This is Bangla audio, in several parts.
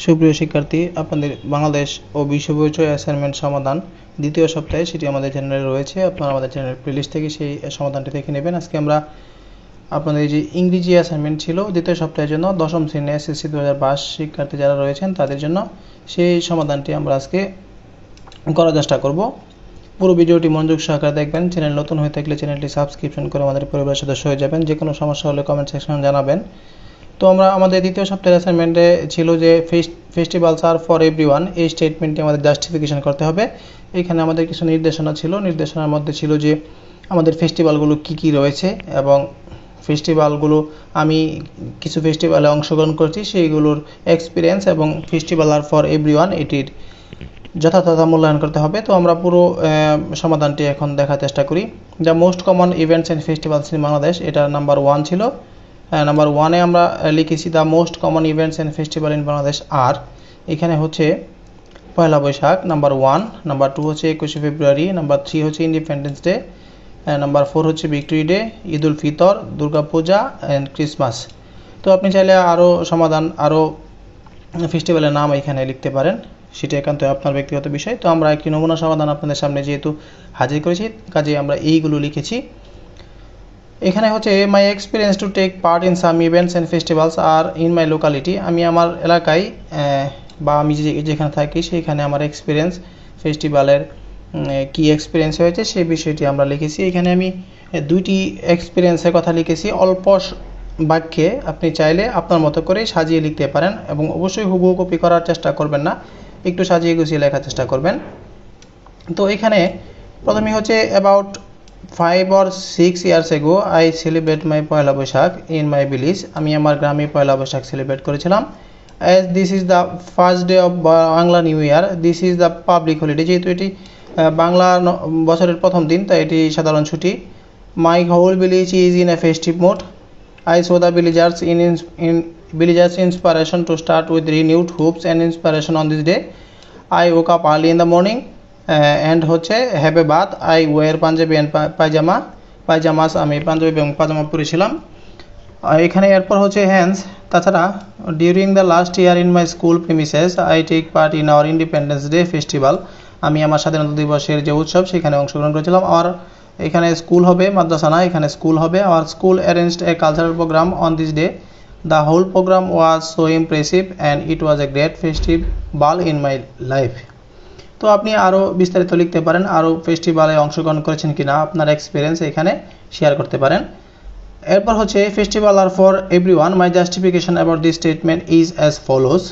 সুপ্রিয় শিক্ষার্থী, আপনাদের বাংলাদেশ ও বিশ্ব পরিচয় অ্যাসাইনমেন্ট সমাধান দ্বিতীয় সপ্তাহে সেটি আমাদের চ্যানেলে রয়েছে। আপনারা আমাদের চ্যানেলের প্লেলিস্ট থেকে সেই সমাধানটি দেখে নেবেন। আজকে আমরা আপনাদের যে ইংরেজি অ্যাসাইনমেন্ট ছিল দ্বিতীয় সপ্তাহের জন্য দশম শ্রেণী এসএসসি 2022 শিক্ষার্থী যারা রয়েছেন তাদের জন্য, সেই সমাধানটি আমরা আজকে করার চেষ্টা করব। পুরো ভিডিওটি মনোযোগ সহকারে দেখবেন। চ্যানেল নতুন হয়ে থাকলে চ্যানেলটি সাবস্ক্রিপশন করে আমাদের পরিবারের সদস্য হয়ে যাবেন। যে কোনো সমস্যা হলে কমেন্ট সেকশনে জানাবেন। তো আমরা আমাদের দ্বিতীয় সপ্তাহের অ্যাসাইনমেন্টে ছিল যে ফেস্টিভ্যালস আর ফর এভরিওয়ান, এই স্টেটমেন্টটি আমাদের জাস্টিফিকেশন করতে হবে। এখানে আমাদের কিছু নির্দেশনা ছিল। নির্দেশনার মধ্যে ছিল যে আমাদের ফেস্টিভ্যালগুলো কি কি রয়েছে এবং ফেস্টিভ্যালগুলো আমি কিছু ফেস্টিভ্যালে অংশগ্রহণ করছি সেইগুলোর এক্সপিরিয়েন্স এবং ফেস্টিভ্যাল আর ফর এভরিওয়ান এটির যথাযথ মূল্যায়ন করতে হবে। তো আমরা পুরো সমাধানটি এখন দেখার চেষ্টা করি। The most common events and festivals in Bangladesh, এটা নাম্বার 1 ছিল। নাম্বার 1-এ আমরা লিখেছি the most common events and festival in Bangladesh আর, এখানে হচ্ছে পয়লা বৈশাখ নাম্বার 1, নাম্বার 2 হচ্ছে 21শে ফেব্রুয়ারি, নাম্বার 3 হচ্ছে ইন্ডিপেন্ডেন্স ডে, নাম্বার 4 হচ্ছে victory day, Eid ul Fitr, Durga Puja and Christmas. তো আপনি চাইলে আরও ফেস্টিভ্যালের নাম এখানে লিখতে পারেন, সেটা একান্ত আপনার ব্যক্তিগত বিষয়। তো আমরা একটি নমুনা সমাধান আপনাদের সামনে যেহেতু হাজির করেছি, কাজে আমরা এইগুলো লিখেছি। এখানে হচ্ছে my experience to take part in some events and festivals আর ইন মাই লোকালিটি, আমি আমার এলাকায় বা আমি যেখানে থাকি সেইখানে আমার এক্সপিরিয়েন্স ফেস্টিভ্যালের কি এক্সপিরিয়েন্স হয়েছে সেই বিষয়টি আমরা লিখেছি। এখানে আমি দুইটি এক্সপিরিয়েন্সের কথা লিখেছি অল্প বাক্যে। আপনি চাইলে আপনার মতো করে সাজিয়ে লিখতে পারেন এবং অবশ্যই হুবহু কপি করার চেষ্টা করবেন না, একটু সাজিয়ে গুছিয়ে লেখার চেষ্টা করবেন। তো এখানে প্রথমে হচ্ছে about 5 or 6 years ago I celebrate my Poila Boishakh in my village, আমি আমার গ্রামে পয়লা বৈশাখ সেলিব্রেট করেছিলাম। as this is the first day of Bangla new year, this is the public holiday, যেহেতু এটি বাংলা বছরের প্রথম দিন তাই এটি সাধারণ ছুটি। my whole village is in a festive mood, I saw the villagers inspiration to start with renewed hopes and inspiration on this day. I woke up early in the morning and হচ্ছে have a bath, I wear panjabi and pyjamas, আমি পাঞ্জাবি এবং পাজামা পরেছিলাম। এখানে এরপর হচ্ছে হ্যান্স, তাছাড়া during the last year in my school premises I take part in our independence day festival, আমি আমার স্বাধীনতা দিবসের যে উৎসব সেখানে অংশগ্রহণ করেছিলাম। আর এখানে স্কুল হবে, মাদ্রাসা না, এখানে স্কুল হবে। Our school arranged a cultural programme on this day, the whole programme was so impressive and it was a great festival in my life. তো আপনি আরও বিস্তারিত লিখতে পারেন, আরও ফেস্টিভ্যালে অংশগ্রহণ করেছেন কিনা আপনার এক্সপিরিয়েন্স এখানে শেয়ার করতে পারেন। এরপর হচ্ছে festival are for everyone, my justification about this statement is as follows,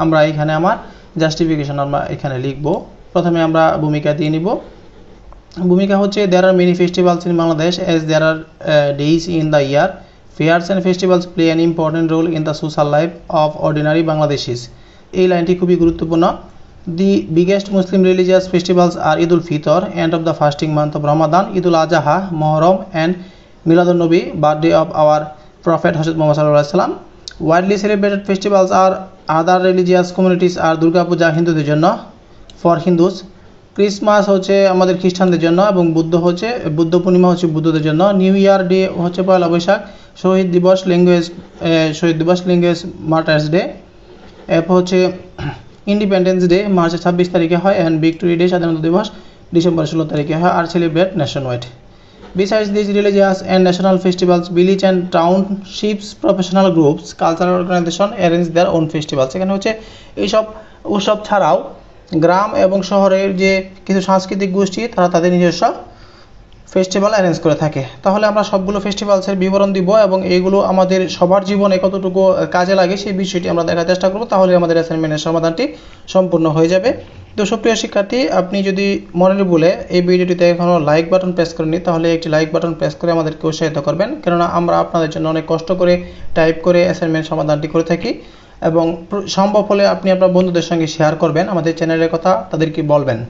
আমরা এখানে আমার জাস্টিফিকেশন আমরা এখানে লিখব। প্রথমে আমরা ভূমিকা দিয়ে নিব। ভূমিকা হচ্ছে there are many festivals in Bangladesh as there are days in the year, fairs and festivals play an important role in the social life of ordinary Bangladeshis, এই লাইনটি খুবই গুরুত্বপূর্ণ। The biggest Muslim religious festivals are Eid ul-Fitr, end of the fasting month of Ramadan, Eid ul-Adha, Muharram and Miladun Nabi, birthday of our Prophet Hazrat Muhammad sallallahu alaihi wasallam. Widely celebrated festivals are other religious communities are Durga Puja হিন্দুদের জন্য, for Hindus, ক্রিসমাস হচ্ছে আমাদের খ্রিস্টানদের জন্য এবং বুদ্ধ পূর্ণিমা হচ্ছে বুদ্ধদের জন্য, নিউ ইয়ার ডে হচ্ছে পয়লা বৈশাখ, শহীদ দিবস লিঙ্গুয়েজ মার্টার্স ডে, এরপর হচ্ছে ইন্ডিপেন্ডেন্স ডে মার্চের 26 তারিখে হয়, অ্যান্ড ভিক্টোরি ডে স্বাধীনতা দিবস ডিসেম্বর 16 তারিখে হয়, আর celebrate nationwide. Besides this religious and national festivals, village and townships professional groups cultural organisation arrange their own festivals, এখানে হচ্ছে এইসব উৎসব ছাড়াও গ্রাম এবং শহরের যে কিছু সাংস্কৃতিক গোষ্ঠী তারা তাদের নিজস্ব ফেস্টিভ্যাল অ্যারেঞ্জ করে থাকে। তাহলে আমরা সবগুলো ফেস্টিভ্যালসের বিবরণ দিব এবং এইগুলো আমাদের সবার জীবনে কতটুকু কাজে লাগে সেই বিষয়টি আমরা দেখার চেষ্টা করব, তাহলে আমাদের অ্যাসাইনমেন্টের সমাধানটি সম্পূর্ণ হয়ে যাবে। তো সুপ্রিয় শিক্ষার্থী, আপনি যদি মনের ভুলে এই ভিডিওটিতে এখনও লাইক বাটন প্রেস করেননি তাহলে একটি লাইক বাটন প্রেস করে আমাদেরকে উৎসাহিত করবেন, কেননা আমরা আপনাদের জন্য অনেক কষ্ট করে টাইপ করে অ্যাসাইনমেন্ট সমাধানটি করে থাকি এবং সম্ভব হলে আপনি আপনার বন্ধুদের সঙ্গে শেয়ার করবেন, আমাদের চ্যানেলের কথা তাদেরকে বলবেন।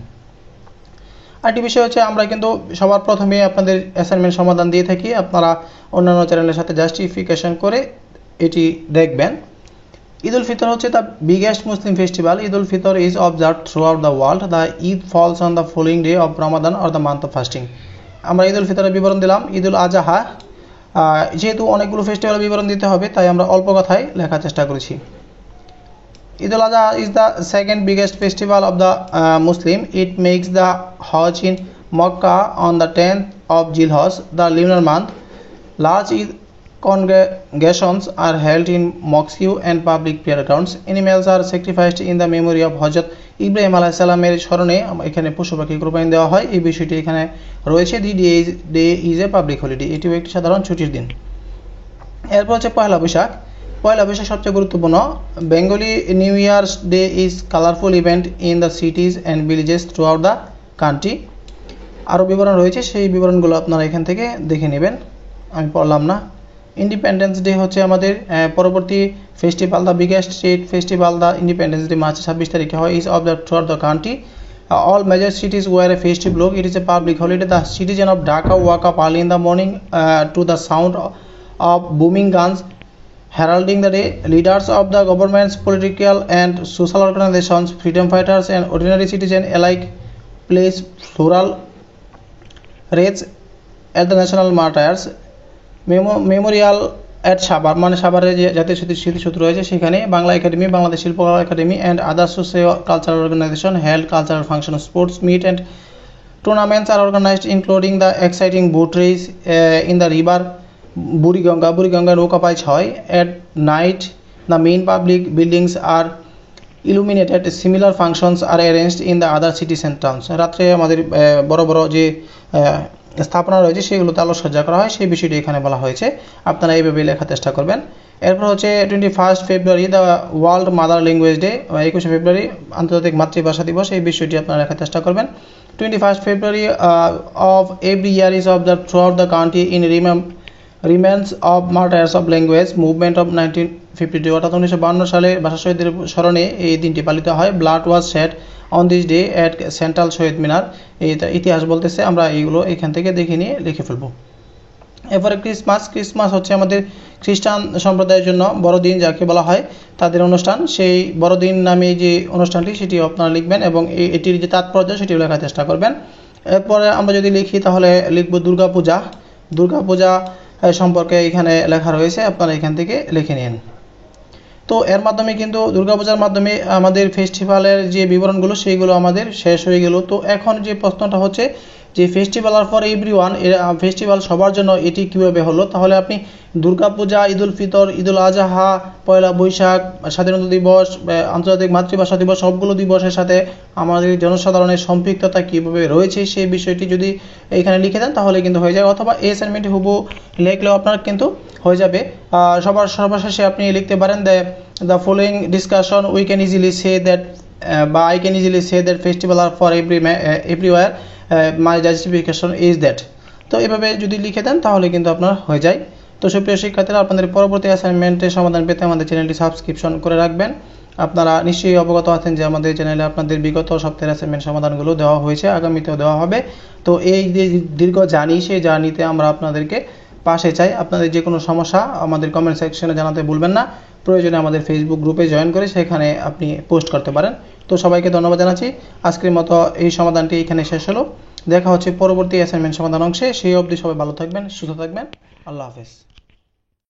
আরেকটি বিষয় হচ্ছে আমরা কিন্তু সবার প্রথমে আপনাদের অ্যাসাইনমেন্ট সমাধান দিয়ে থাকি, আপনারা অন্যান্য চ্যানেলের সাথে জাস্টিফিকেশন করে এটি দেখবেন। ঈদ উল ফিতর হচ্ছে the biggest Muslim festival, Eid ul Fitr is observed throughout the world, the Eid falls on the following day of Ramadan or the month of fasting, আমরা ঈদ উল ফিতরের বিবরণ দিলাম। ঈদ উল আজহা, যেহেতু অনেকগুলো ফেস্টিভ্যালের বিবরণ দিতে হবে তাই আমরা অল্প কথায় লেখার চেষ্টা করেছি। Eid al-Adha is the second biggest festival of the Muslim. It makes the Hajj in Makkah on the 10th of Dhul-Hijjah, the lunar month. Large Eid congregations are held in mosques and public prayer grounds. Animals are sacrificed in the memory of Hajjat Ibrahim আলাইহিস সালামের স্মরণে এখানে পশু পাখি কোরবানি দেওয়া হয়। এই বিষয়টি এখানে রয়েছে। The day is a public holiday, এটিও একটি সাধারণ ছুটির দিন। এরপর হচ্ছে পয়লা বৈশাখ। পয়লা বৈশাখ সবচেয়ে গুরুত্বপূর্ণ। Bengali new years day is colourful event in the সিটিজ and villages through out the country. আরও বিবরণ রয়েছে, সেই বিবরণগুলো আপনারা এখান থেকে দেখে নেবেন, আমি পড়লাম না। ইন্ডিপেন্ডেন্স ডে হচ্ছে আমাদের পরবর্তী festival, the biggest state festival, the independence day March 26 তারিখে হয়, is observed throughout the country. All major cities wear a festive look. It is a public holiday. The citizens of Dhaka wake up early in the morning to the sound of booming guns heralding the day. Leaders of the governments, political and social organizations, freedom fighters and ordinary citizens alike place floral wreaths at the national martyrs Memorial at Savar, মানে সাভারে যে জাতীয় স্মৃতিসৌধ রয়েছে সেখানে Bangla Academy, Bangladesh Shilpakala Academy and other socio cultural organisation held cultural function, sports meet and tournaments are organised including the exciting boat race in the river Buriganga নৌকা বাইচ হয়। At night the main public buildings are illuminated. Similar functions are arranged in the other cities and towns. রাত্রে আমাদের বড় বড় যে স্থাপনা রয়েছে সেগুলোতে আলোকসজ্জা করা হয়, সেই বিষয়টি এখানে বলা হয়েছে। আপনারা এইভাবে লেখার চেষ্টা করবেন। এরপর হচ্ছে 21 February the world mother language day, 21 February আন্তর্জাতিক মাতৃভাষা দিবস, এই বিষয়টি আপনারা লেখার চেষ্টা করবেন। 21 ফেব্রুয়ারি of every year is observed throughout the country in remains of মার্টায়ার্স of language movement of 1952, অর্থাৎ 1952 সালে ভাষা শহীদদের স্মরণে এই দিনটি পালিত হয়। Blood was shed on this day at central Shaheed Minar, এই ইতিহাস বলতেছে, আমরা এইগুলো এখান থেকে দেখে নিয়ে লিখে ফেলবো। এরপরে ক্রিসমাস হচ্ছে আমাদের খ্রিস্টান সম্প্রদায়ের জন্য বড়দিন, যাকে বলা হয় তাদের অনুষ্ঠান। সেই বড়দিন নামে যে অনুষ্ঠানটি সেটি আপনারা লিখবেন এবং এটির যে তাৎপর্য সেটিও লেখার চেষ্টা করবেন। এরপরে আমরা যদি লিখি তাহলে লিখব দুর্গাপূজা সম্পর্কে এখানে লেখা রয়েছে, আপনারা এখান থেকে লিখে নিন। তো এর মাধ্যমে কিন্তু দুর্গাপূজার মাধ্যমে আমাদের ফেস্টিভ্যালের যে বিবরণগুলো সেইগুলো আমাদের শেষ হয়ে গেল। তো এখন যে প্রশ্নটা হচ্ছে যে festival are for everyone, festival সবার জন্য, এটি কীভাবে হলো? তাহলে আপনি দুর্গাপূজা, ঈদ উল ফিতর, ঈদ উল আজহা, পয়লা বৈশাখ, স্বাধীনতা দিবস, আন্তর্জাতিক মাতৃভাষা দিবস, সবগুলো দিবসের সাথে আমাদের জনসাধারণের সম্পৃক্ততা কীভাবে রয়েছে সেই বিষয়টি যদি এখানে লিখে দেন তাহলে কিন্তু হয়ে যায়, অথবা এই অ্যাসাইনমেন্টে হুবহু লিখলেও আপনার কিন্তু হয়ে যাবে। সর্বশেষে আপনি লিখতে পারেন the following discussion we can easily say that বা I can easily say that festival are for everywhere, my justification is that. তো এভাবে যদি লিখে দেন তাহলে কিন্তু আপনার হয়ে যায়। তো সুপ্রিয় শিক্ষার্থীরা, আপনাদের পরবর্তী অ্যাসাইনমেন্টের সমাধান পেতে আমাদের চ্যানেলটি সাবস্ক্রিপশন করে রাখবেন। আপনারা নিশ্চয়ই অবগত আছেন যে আমাদের চ্যানেলে আপনাদের বিগত সপ্তাহের অ্যাসাইনমেন্ট সমাধানগুলো দেওয়া হয়েছে, আগামীতেও দেওয়া হবে। তো এই যে দীর্ঘ জার্নি, সেই জার্নিতে আমরা আপনাদেরকে পাশে চাই। আপনাদের যে কোনো সমস্যা আমাদের কমেন্ট সেকশনে জানাতে ভুলবেন না। প্রয়োজনে আমাদের ফেসবুক গ্রুপে জয়েন করে সেখানে আপনি পোস্ট করতে পারেন। তো সবাইকে ধন্যবাদ জানাচ্ছি। আজকের মতো এই সমাধানটি এখানে শেষ হলো। দেখা হচ্ছে পরবর্তী অ্যাসাইনমেন্ট সমাধান অংশে। সেই অবধি সবাই ভালো থাকবেন, সুস্থ থাকবেন। আল্লাহ হাফেজ।